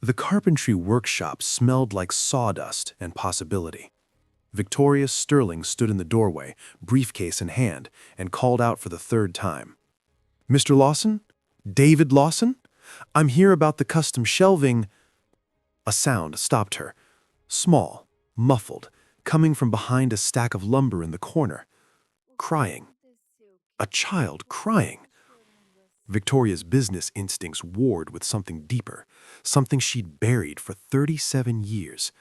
The carpentry workshop smelled like sawdust and possibility. Victoria Sterling stood in the doorway, briefcase in hand, and called out for the third time. "Mr. Lawson? David Lawson? I'm here about the custom shelving." A sound stopped her, small, muffled, coming from behind a stack of lumber in the corner. Crying. A child crying. Victoria's business instincts warred with something deeper, something she'd buried for 37 years.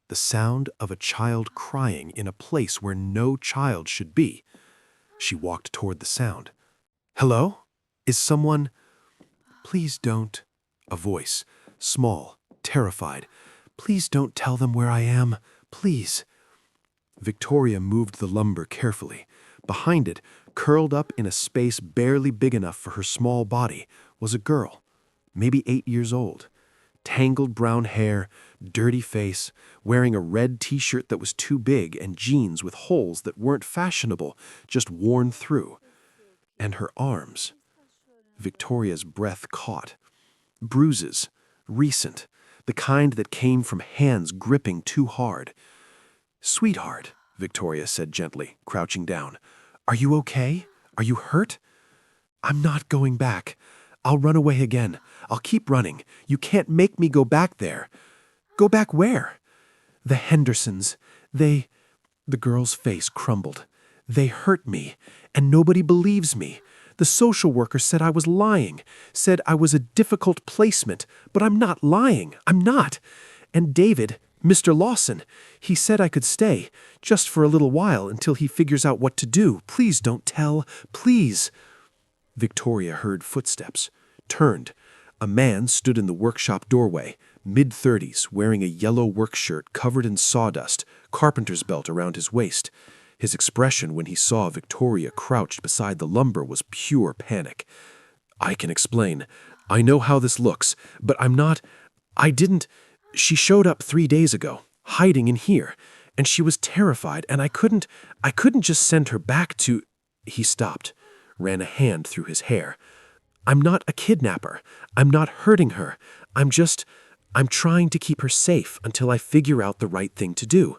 The sound of a child crying in a place where no child should be. She walked toward the sound. "Hello? Is someone—" "Please don't." A voice, small, terrified. "Please don't tell them where I am. Please." Victoria moved the lumber carefully. Behind it, curled up in a space barely big enough for her small body, was a girl, maybe 8 years old. Tangled brown hair, dirty face, wearing a red t-shirt that was too big and jeans with holes that weren't fashionable, just worn through. And her arms. Victoria's breath caught. Bruises, recent, the kind that came from hands gripping too hard. "Sweetheart," Victoria said gently, crouching down. "Are you okay? Are you hurt?" "I'm not going back. I'll run away again. I'll keep running. You can't make me go back there." "Go back where?" "The Hendersons. They—" The girl's face crumbled. "They hurt me, and nobody believes me. The social worker said I was lying, said I was a difficult placement, but I'm not lying. I'm not. And David, Mr. Lawson, he said I could stay, just for a little while until he figures out what to do. Please don't tell. Please." Victoria heard footsteps, turned. A man stood in the workshop doorway, mid-30s, wearing a yellow work shirt covered in sawdust, carpenter's belt around his waist. His expression when he saw Victoria crouched beside the lumber was pure panic. "I can explain. I know how this looks, but I didn't. She showed up 3 days ago, hiding in here, and she was terrified, and I couldn't just send her back to—" He stopped, ran a hand through his hair. "I'm not a kidnapper. I'm not hurting her. I'm trying to keep her safe until I figure out the right thing to do."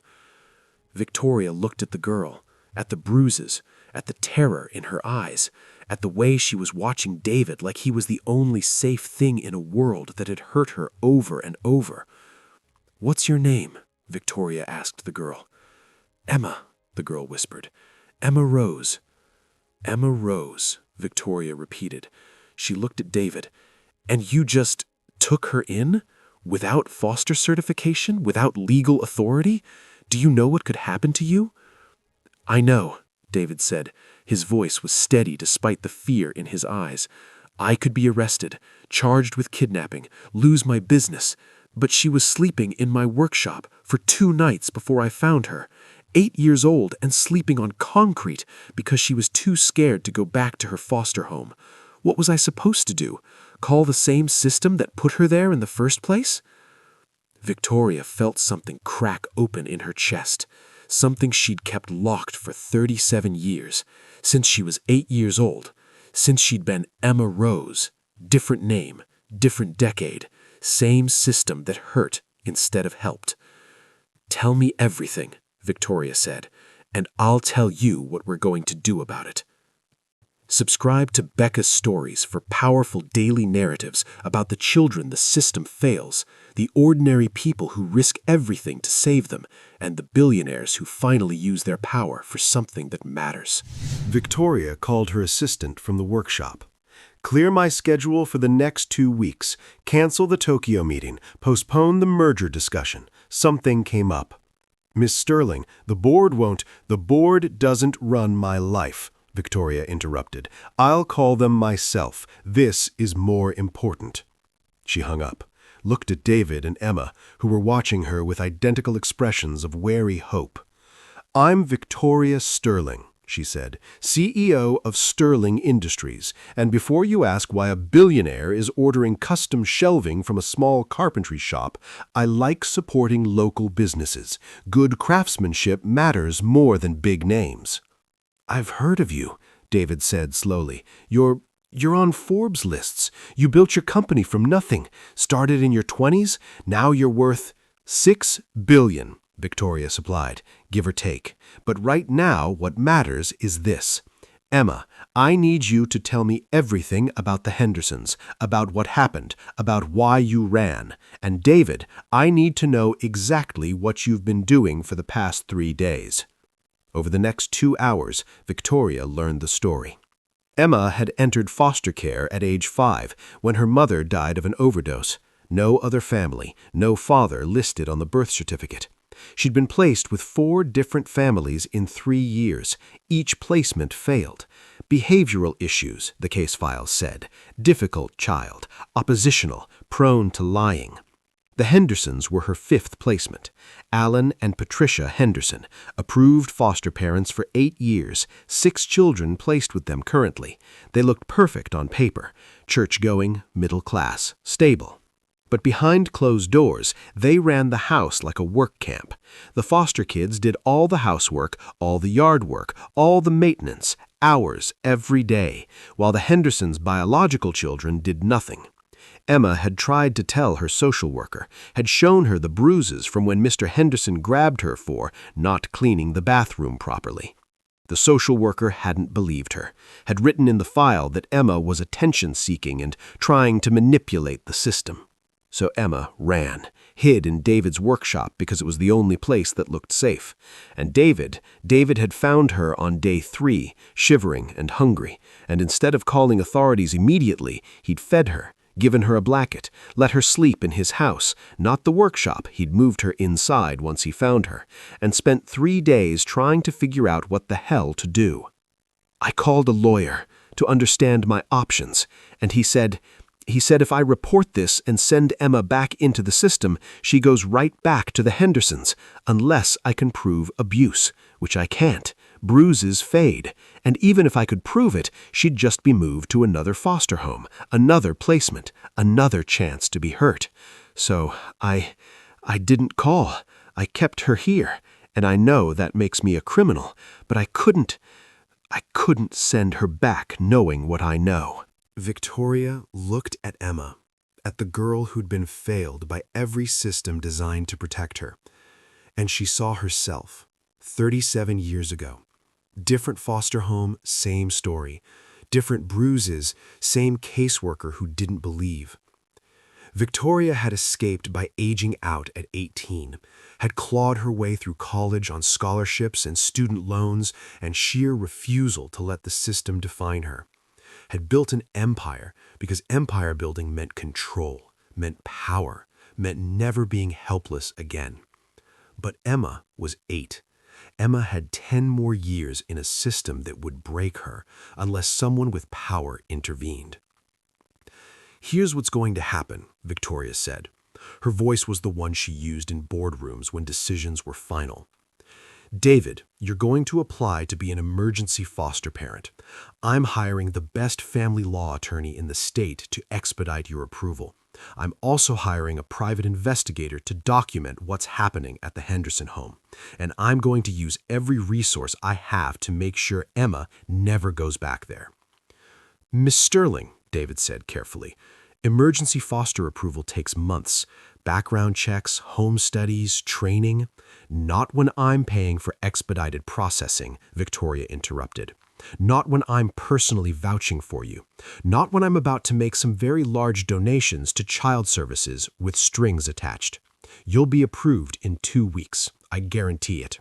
Victoria looked at the girl, at the bruises, at the terror in her eyes, at the way she was watching David like he was the only safe thing in a world that had hurt her over and over. "What's your name?" Victoria asked the girl. "Emma," the girl whispered. "Emma Rose." "Emma Rose," Victoria repeated. She looked at David. "And you just took her in? Without foster certification? Without legal authority? Do you know what could happen to you?" "I know," David said. His voice was steady despite the fear in his eyes. "I could be arrested, charged with kidnapping, lose my business. But she was sleeping in my workshop for 2 nights before I found her. 8 years old and sleeping on concrete because she was too scared to go back to her foster home. What was I supposed to do? Call the same system that put her there in the first place?" Victoria felt something crack open in her chest, something she'd kept locked for 37 years, since she was 8 years old, since she'd been Emma Rose. Different name, different decade, same system that hurt instead of helped. "Tell me everything," Victoria said, "and I'll tell you what we're going to do about it." Subscribe to Becca's Stories for powerful daily narratives about the children the system fails, the ordinary people who risk everything to save them, and the billionaires who finally use their power for something that matters. Victoria called her assistant from the workshop. "Clear my schedule for the next 2 weeks. Cancel the Tokyo meeting. Postpone the merger discussion. Something came up." "Miss Sterling, the board doesn't run my life," Victoria interrupted. "I'll call them myself. This is more important." She hung up, looked at David and Emma, who were watching her with identical expressions of wary hope. "I'm Victoria Sterling," she said, "CEO of Sterling Industries, and before you ask why a billionaire is ordering custom shelving from a small carpentry shop, I like supporting local businesses. Good craftsmanship matters more than big names." "I've heard of you," David said slowly. You're You're on Forbes lists. You built your company from nothing. Started in your 20s. Now you're worth $6 billion, Victoria supplied, give or take. But right now, what matters is this. Emma, I need you to tell me everything about the Hendersons, about what happened, about why you ran. And David, I need to know exactly what you've been doing for the past 3 days. Over the next 2 hours, Victoria learned the story. Emma had entered foster care at age 5 when her mother died of an overdose. No other family, no father listed on the birth certificate. She'd been placed with 4 different families in 3 years. Each placement failed. Behavioral issues, the case files said. Difficult child, oppositional, prone to lying. The Hendersons were her 5th placement. Alan and Patricia Henderson, approved foster parents for 8 years, 6 children placed with them currently. They looked perfect on paper, church-going, middle class, stable. But behind closed doors, they ran the house like a work camp. The foster kids did all the housework, all the yard work, all the maintenance, hours every day, while the Hendersons' biological children did nothing. Emma had tried to tell her social worker, had shown her the bruises from when Mr. Henderson grabbed her for not cleaning the bathroom properly. The social worker hadn't believed her, had written in the file that Emma was attention-seeking and trying to manipulate the system. So Emma ran, hid in David's workshop because it was the only place that looked safe. And David had found her on day 3, shivering and hungry, and instead of calling authorities immediately, he'd fed her, given her a blanket, let her sleep in his house, not the workshop, he'd moved her inside once he found her, and spent 3 days trying to figure out what the hell to do. I called a lawyer to understand my options, and he said if I report this and send Emma back into the system, she goes right back to the Hendersons, unless I can prove abuse, which I can't. Bruises fade, and even if I could prove it, she'd just be moved to another foster home, another placement, another chance to be hurt. So I didn't call. I kept her here, and I know that makes me a criminal, but I couldn't send her back knowing what I know. Victoria looked at Emma, at the girl who'd been failed by every system designed to protect her, and she saw herself, 37 years ago. Different foster home, same story. Different bruises, same caseworker who didn't believe. Victoria had escaped by aging out at 18, had clawed her way through college on scholarships and student loans and sheer refusal to let the system define her. Had built an empire because empire building meant control, meant power, meant never being helpless again. But Emma was 8. Emma had 10 more years in a system that would break her unless someone with power intervened. Here's what's going to happen, Victoria said. Her voice was the one she used in boardrooms when decisions were final. David, you're going to apply to be an emergency foster parent. I'm hiring the best family law attorney in the state to expedite your approval. I'm also hiring a private investigator to document what's happening at the Henderson home. And I'm going to use every resource I have to make sure Emma never goes back there. Miss Sterling, David said carefully, emergency foster approval takes months. Background checks, home studies, training. Not when I'm paying for expedited processing, Victoria interrupted. Not when I'm personally vouching for you. Not when I'm about to make some very large donations to child services with strings attached. You'll be approved in 2 weeks. I guarantee it.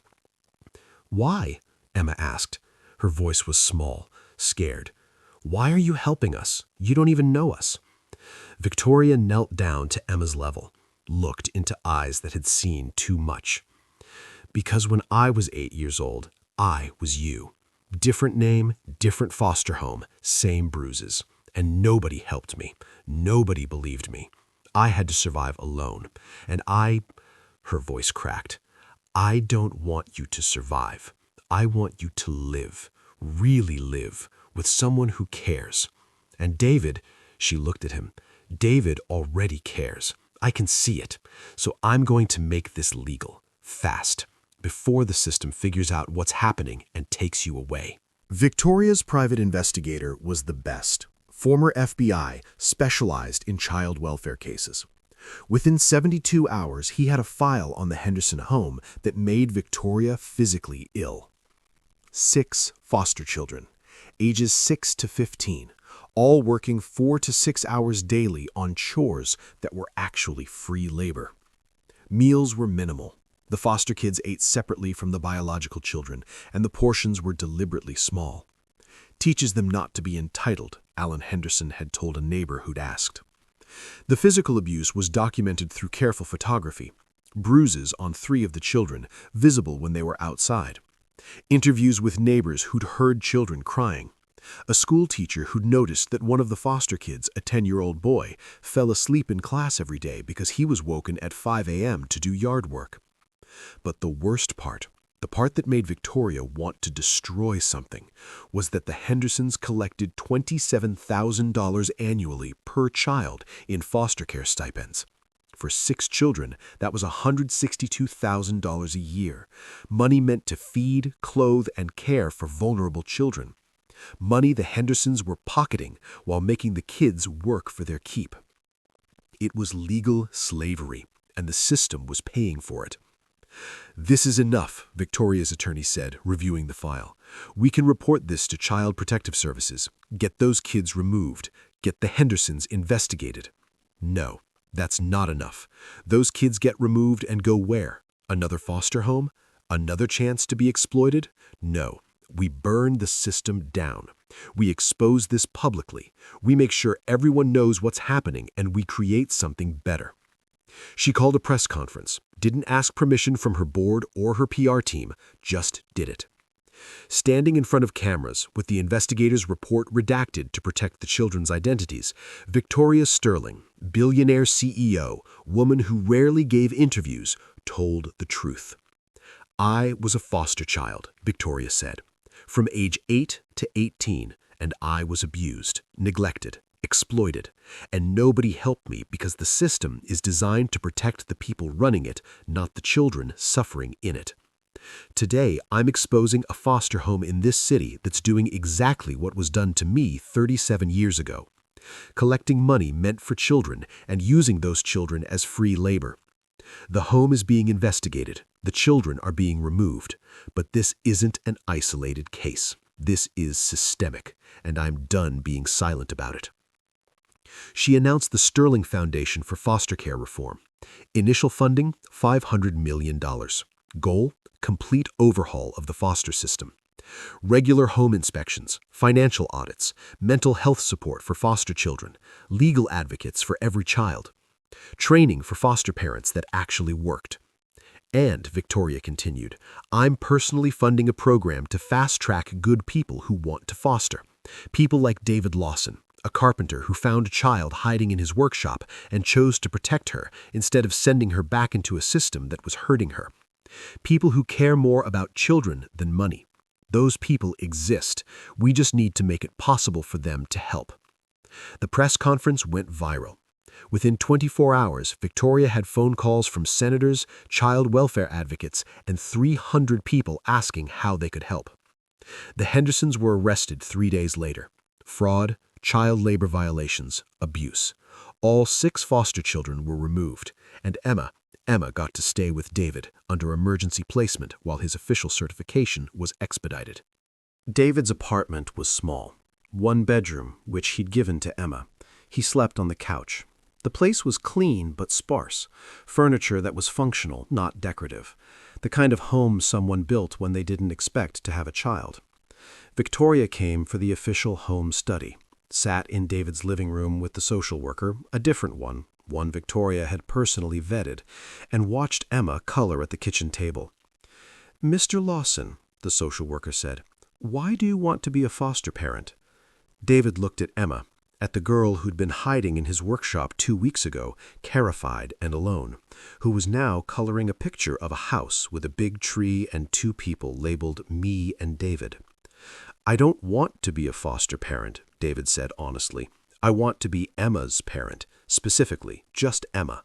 Why? Emma asked. Her voice was small, scared. Why are you helping us? You don't even know us. Victoria knelt down to Emma's level, looked into eyes that had seen too much. Because when I was 8 years old, I was you. Different name, different foster home, same bruises. And nobody helped me. Nobody believed me. I had to survive alone. And her voice cracked, I don't want you to survive. I want you to live, really live, with someone who cares. And David, she looked at him, David already cares. I can see it. So I'm going to make this legal, fast, before the system figures out what's happening and takes you away. Victoria's private investigator was the best. former FBI, specialized in child welfare cases. Within 72 hours, he had a file on the Henderson home that made Victoria physically ill. 6 foster children, ages 6 to 15, all working 4 to 6 hours daily on chores that were actually free labor. Meals were minimal. The foster kids ate separately from the biological children, and the portions were deliberately small. Teaches them not to be entitled, Alan Henderson had told a neighbor who'd asked. The physical abuse was documented through careful photography. Bruises on 3 of the children, visible when they were outside. Interviews with neighbors who'd heard children crying. A school teacher who'd noticed that one of the foster kids, a 10-year-old boy, fell asleep in class every day because he was woken at 5 a.m. to do yard work. But the worst part, the part that made Victoria want to destroy something, was that the Hendersons collected $27,000 annually per child in foster care stipends. For 6 children, that was $162,000 a year, money meant to feed, clothe, and care for vulnerable children. Money the Hendersons were pocketing while making the kids work for their keep. It was legal slavery, and the system was paying for it. "This is enough," Victoria's attorney said, reviewing the file. "We can report this to Child Protective Services. Get those kids removed. Get the Hendersons investigated." No, that's not enough. Those kids get removed and go where? Another foster home? Another chance to be exploited? No. We burn the system down. We expose this publicly. We make sure everyone knows what's happening, and we create something better. She called a press conference, didn't ask permission from her board or her PR team, just did it. Standing in front of cameras, with the investigators' report redacted to protect the children's identities, Victoria Sterling, Billionaire CEO, woman who rarely gave interviews, told the truth. "I was a foster child," Victoria said, "from age 8 to 18, and I was abused, neglected, exploited, and nobody helped me because the system is designed to protect the people running it, not the children suffering in it. Today, I'm exposing a foster home in this city that's doing exactly what was done to me 37 years ago, collecting money meant for children and using those children as free labor. The home is being investigated, the children are being removed, but this isn't an isolated case. This is systemic, and I'm done being silent about it." She announced the Sterling Foundation for Foster Care Reform. Initial funding, $500 million. Goal, complete overhaul of the foster system. Regular home inspections, financial audits, mental health support for foster children, legal advocates for every child. Training for foster parents that actually worked. And, Victoria continued, "I'm personally funding a program to fast-track good people who want to foster. People like David Lawson, a carpenter who found a child hiding in his workshop and chose to protect her instead of sending her back into a system that was hurting her. People who care more about children than money. Those people exist. We just need to make it possible for them to help." The press conference went viral. Within 24 hours, Victoria had phone calls from senators, child welfare advocates, and 300 people asking how they could help. The Hendersons were arrested 3 days later. Fraud, child labor violations, abuse. All 6 foster children were removed, and Emma got to stay with David under emergency placement while his official certification was expedited. David's apartment was small, 1 bedroom, which he'd given to Emma. He slept on the couch. The place was clean but sparse, furniture that was functional, not decorative, the kind of home someone built when they didn't expect to have a child. Victoria came for the official home study, sat in David's living room with the social worker, a different one Victoria had personally vetted, and watched Emma color at the kitchen table. "Mr. Lawson," the social worker said, "why do you want to be a foster parent?" David looked at Emma, at the girl who'd been hiding in his workshop 2 weeks ago, terrified and alone, who was now coloring a picture of a house with a big tree and 2 people labeled me and David. "I don't want to be a foster parent," David said honestly. "I want to be Emma's parent, specifically, just Emma.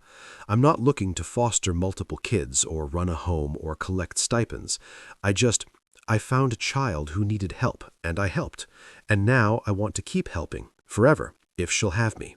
I'm not looking to foster multiple kids or run a home or collect stipends. I found a child who needed help, and I helped. And now I want to keep helping, Forever, if she'll have me.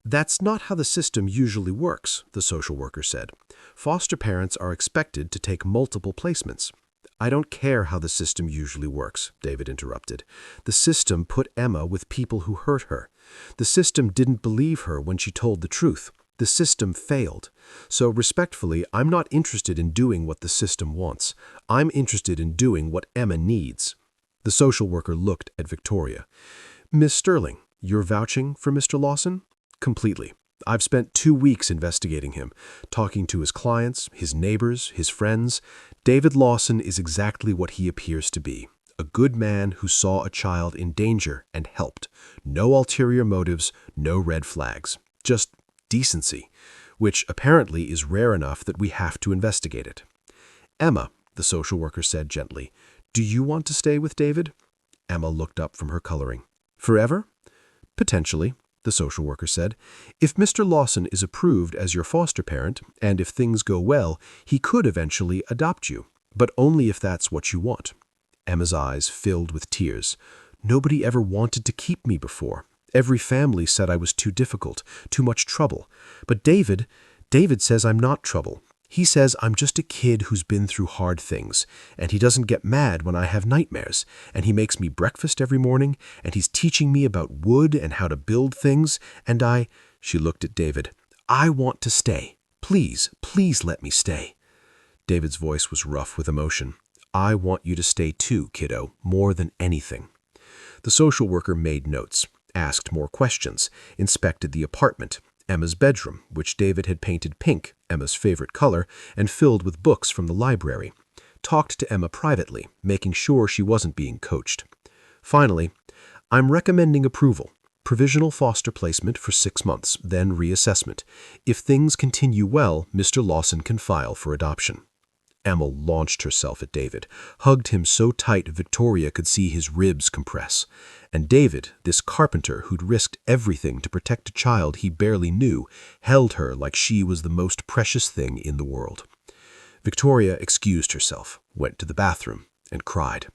That's not how the system usually works, the social worker said. Foster parents are expected to take multiple placements. I don't care how the system usually works, David interrupted. The system put Emma with people who hurt her. The system didn't believe her when she told the truth. The system failed. So respectfully, I'm not interested in doing what the system wants. I'm interested in doing what Emma needs. The social worker looked at Victoria. Miss Sterling, you're vouching for Mr. Lawson? Completely. I've spent 2 weeks investigating him, talking to his clients, his neighbors, his friends. David Lawson is exactly what he appears to be. A good man who saw a child in danger and helped. No ulterior motives, no red flags. Just decency, which apparently is rare enough that we have to investigate it. Emma, the social worker said gently, do you want to stay with David? Emma looked up from her coloring. Forever? Potentially, the social worker said. If Mr. Lawson is approved as your foster parent, and if things go well, he could eventually adopt you, but only if that's what you want. Emma's eyes filled with tears. Nobody ever wanted to keep me before. Every family said I was too difficult, too much trouble. But David says I'm not trouble. He says I'm just a kid who's been through hard things, and he doesn't get mad when I have nightmares, and he makes me breakfast every morning, and he's teaching me about wood and how to build things, and she looked at David, I want to stay. Please, please let me stay. David's voice was rough with emotion. I want you to stay too, kiddo, more than anything. The social worker made notes, asked more questions, inspected the apartment, Emma's bedroom, which David had painted pink, Emma's favorite color, and filled with books from the library. Talked to Emma privately, making sure she wasn't being coached. Finally, I'm recommending approval. Provisional foster placement for 6 months, then reassessment. If things continue well, Mr. Lawson can file for adoption. Emma launched herself at David, hugged him so tight Victoria could see his ribs compress. And David, this carpenter who'd risked everything to protect a child he barely knew, held her like she was the most precious thing in the world. Victoria excused herself, went to the bathroom, and cried.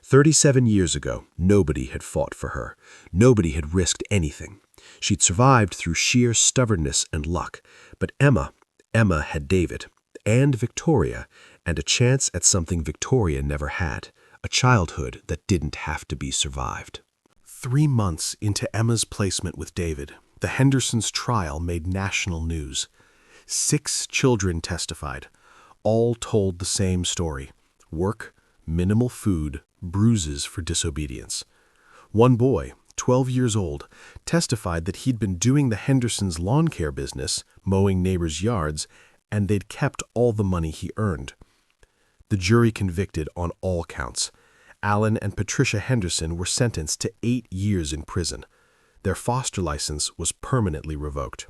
37 years ago, nobody had fought for her. Nobody had risked anything. She'd survived through sheer stubbornness and luck. But Emma had David, and Victoria, and a chance at something Victoria never had, a childhood that didn't have to be survived. 3 months into Emma's placement with David, the Hendersons' trial made national news. 6 children testified. All told the same story. Work, minimal food, bruises for disobedience. One boy, 12 years old, testified that he'd been doing the Hendersons' lawn care business, mowing neighbors' yards, and they'd kept all the money he earned. The jury convicted on all counts. Alan and Patricia Henderson were sentenced to 8 years in prison. Their foster license was permanently revoked.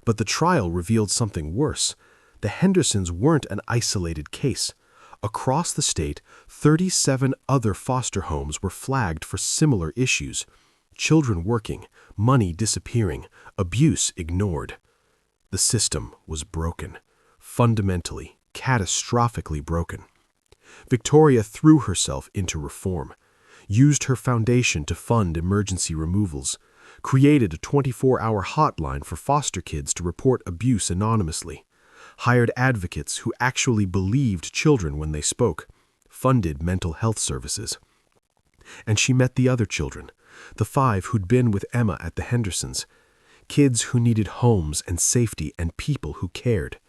But the trial revealed something worse. The Hendersons weren't an isolated case. Across the state, 37 other foster homes were flagged for similar issues. Children working, money disappearing, abuse ignored. The system was broken, fundamentally, catastrophically broken. Victoria threw herself into reform, used her foundation to fund emergency removals, created a 24-hour hotline for foster kids to report abuse anonymously, hired advocates who actually believed children when they spoke, funded mental health services. And she met the other children, the 5 who'd been with Emma at the Hendersons, kids who needed homes and safety and people who cared.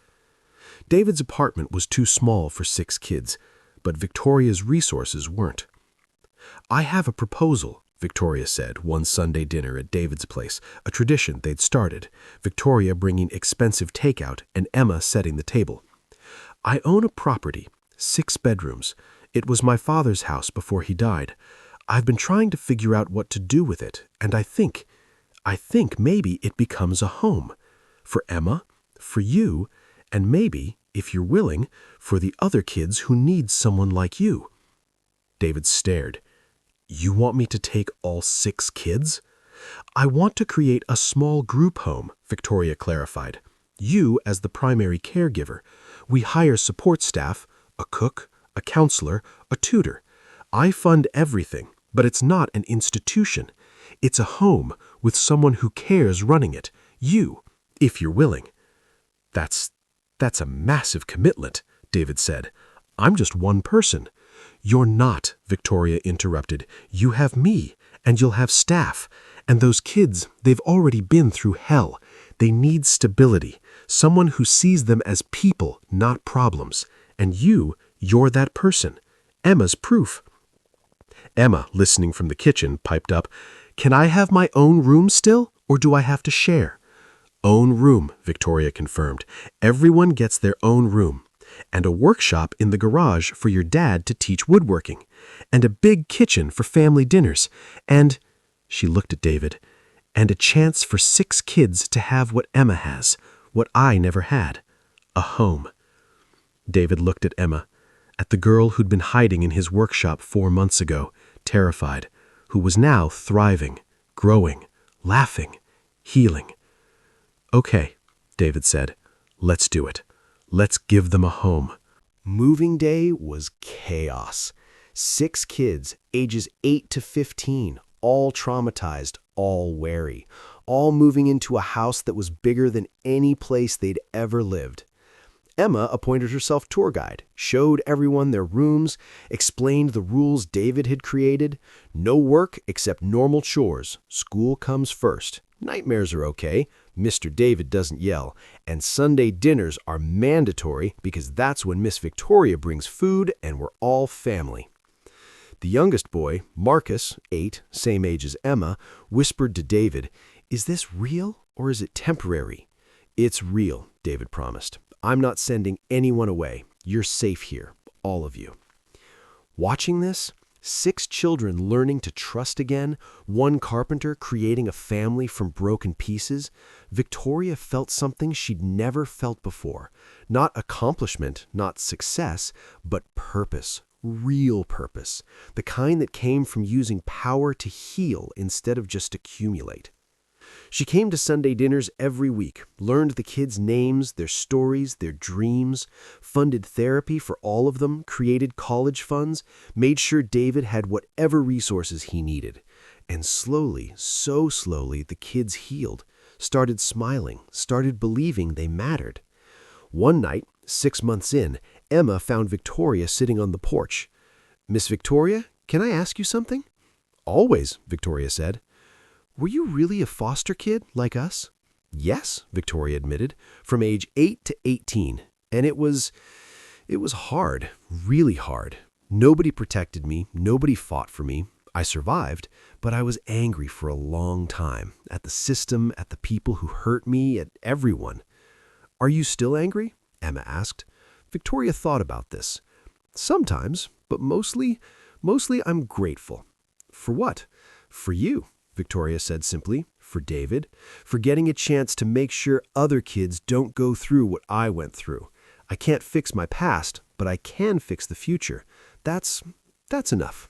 David's apartment was too small for 6 kids, but Victoria's resources weren't. I have a proposal, Victoria said one Sunday dinner at David's place, a tradition they'd started, Victoria bringing expensive takeout and Emma setting the table. I own a property, 6 bedrooms. It was my father's house before he died. I've been trying to figure out what to do with it, and I think maybe it becomes a home. For Emma, for you, and maybe, if you're willing, for the other kids who need someone like you. David stared. You want me to take all 6 kids? I want to create a small group home, Victoria clarified. You as the primary caregiver. We hire support staff, a cook, a counselor, a tutor. I fund everything, but it's not an institution. It's a home with someone who cares running it. You, if you're willing. That's a massive commitment, David said. I'm just one person. You're not, Victoria interrupted. You have me, and you'll have staff. And those kids, they've already been through hell. They need stability, someone who sees them as people, not problems. And you're that person. Emma's proof. Emma, listening from the kitchen, piped up, "Can I have my own room still, or do I have to share?" "Own room," Victoria confirmed. "Everyone gets their own room. And a workshop in the garage for your dad to teach woodworking. And a big kitchen for family dinners. And," she looked at David, "and a chance for 6 kids to have what Emma has, what I never had. A home." David looked at Emma, at the girl who'd been hiding in his workshop 4 months ago, terrified, who was now thriving, growing, laughing, healing. "Okay," David said, "let's do it. Let's give them a home." Moving day was chaos. 6 kids, ages 8 to 15, all traumatized, all wary, all moving into a house that was bigger than any place they'd ever lived. Emma appointed herself tour guide, showed everyone their rooms, explained the rules David had created. No work except normal chores. School comes first. Nightmares are okay. Mr. David doesn't yell. And Sunday dinners are mandatory because that's when Miss Victoria brings food and we're all family. The youngest boy, Marcus, 8, same age as Emma, whispered to David, "Is this real or is it temporary?" "It's real," David promised. "I'm not sending anyone away. You're safe here, all of you." Watching this, 6 children learning to trust again, 1 carpenter creating a family from broken pieces, Victoria felt something she'd never felt before. Not accomplishment, not success, but purpose, real purpose. The kind that came from using power to heal instead of just accumulate. She came to Sunday dinners every week, learned the kids' names, their stories, their dreams, funded therapy for all of them, created college funds, made sure David had whatever resources he needed. And slowly, so slowly, the kids healed, started smiling, started believing they mattered. One night, 6 months in, Emma found Victoria sitting on the porch. "Miss Victoria, can I ask you something?" "Always," Victoria said. "Were you really a foster kid like us?" "Yes," Victoria admitted, "from age 8 to 18. And it was hard, really hard. Nobody protected me, nobody fought for me. I survived, but I was angry for a long time, at the system, at the people who hurt me, at everyone." "Are you still angry?" Emma asked. Victoria thought about this. "Sometimes, but mostly I'm grateful." "For what?" "For you," Victoria said simply. "For David. For getting a chance to make sure other kids don't go through what I went through. I can't fix my past, but I can fix the future. That's enough."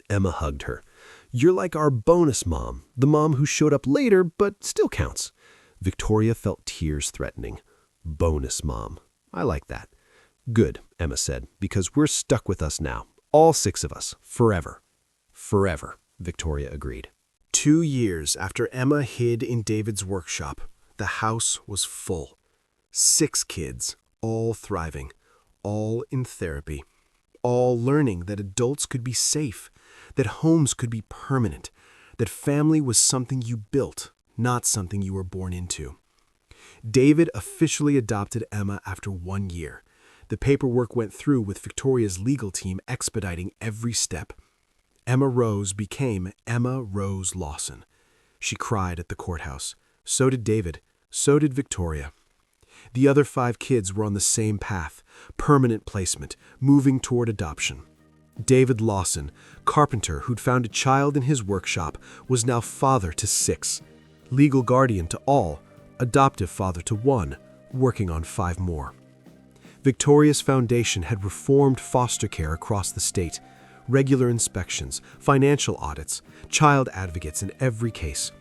Emma hugged her. "You're like our bonus mom, the mom who showed up later but still counts." Victoria felt tears threatening. Bonus mom. I like that. "Good," Emma said, "because we're stuck with us now. All 6 of us. Forever." "Forever," Victoria agreed. 2 years after Emma hid in David's workshop, the house was full. 6 kids, all thriving, all in therapy, all learning that adults could be safe, that homes could be permanent, that family was something you built, not something you were born into. David officially adopted Emma after 1 year. The paperwork went through with Victoria's legal team expediting every step. Emma Rose became Emma Rose Lawson. She cried at the courthouse. So did David. So did Victoria. The other 5 kids were on the same path, permanent placement, moving toward adoption. David Lawson, carpenter who'd found a child in his workshop, was now father to 6, legal guardian to all, adoptive father to 1, working on 5 more. Victoria's foundation had reformed foster care across the state. Regular inspections, financial audits, child advocates in every case.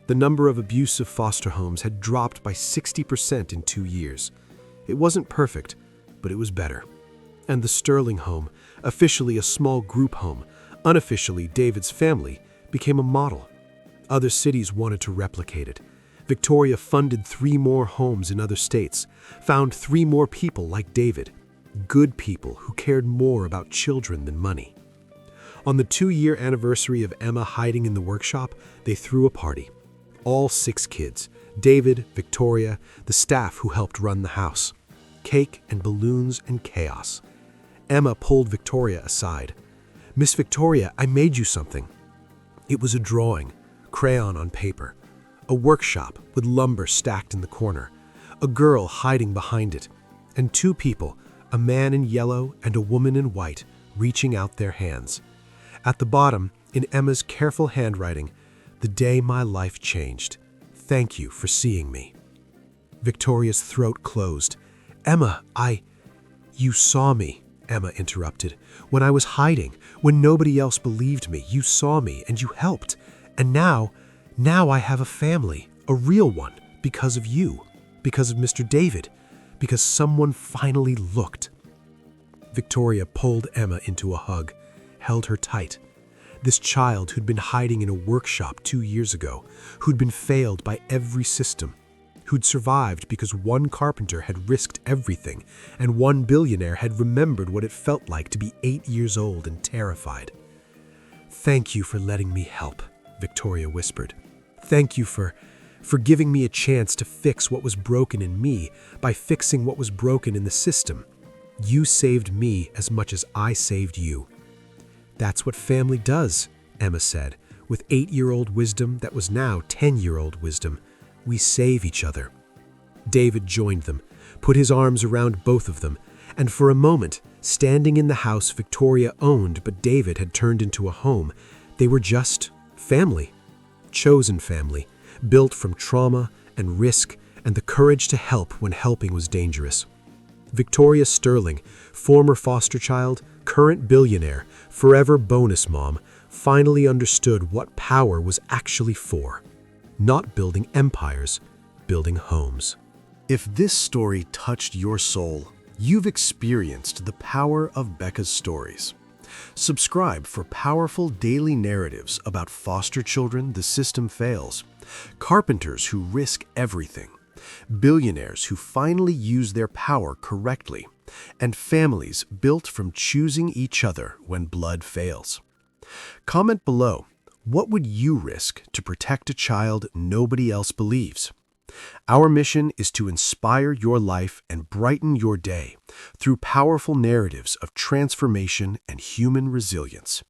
The number of abusive foster homes had dropped by 60% in 2 years. It wasn't perfect, but it was better. And the Sterling home, officially a small group home, unofficially David's family, became a model, Other cities wanted to replicate it. Victoria funded 3 more homes in other states, found 3 more people like David, good people who cared more about children than money. On the 2-year anniversary of Emma hiding in the workshop, they threw a party. All 6 kids, David, Victoria, the staff who helped run the house. Cake and balloons and chaos. Emma pulled Victoria aside. "Miss Victoria, I made you something." It was a drawing, crayon on paper. A workshop with lumber stacked in the corner. A girl hiding behind it. And 2 people, a man in yellow and a woman in white, reaching out their hands. At the bottom, in Emma's careful handwriting, "The day my life changed. Thank you for seeing me." Victoria's throat closed. "Emma, You saw me," Emma interrupted. "When I was hiding, when nobody else believed me, you saw me and you helped. And now I have a family, a real one, because of you, because of Mr. David, because someone finally looked." Victoria pulled Emma into a hug, held her tight. This child who'd been hiding in a workshop 2 years ago, who'd been failed by every system, who'd survived because one carpenter had risked everything and one billionaire had remembered what it felt like to be 8 years old and terrified. "Thank you for letting me help," Victoria whispered. "Thank you for giving me a chance to fix what was broken in me by fixing what was broken in the system. You saved me as much as I saved you." "That's what family does," Emma said, with 8-year-old wisdom that was now 10-year-old wisdom. "We save each other." David joined them, put his arms around both of them, and for a moment, standing in the house Victoria owned but David had turned into a home, they were just family. Chosen family, built from trauma and risk and the courage to help when helping was dangerous. Victoria Sterling, former foster child, current billionaire, forever bonus mom, finally understood what power was actually for. Not building empires, building homes. If this story touched your soul, you've experienced the power of Becca's stories. Subscribe for powerful daily narratives about foster children the system fails, carpenters who risk everything, billionaires who finally use their power correctly, and families built from choosing each other when blood fails. Comment below, what would you risk to protect a child nobody else believes? Our mission is to inspire your life and brighten your day through powerful narratives of transformation and human resilience.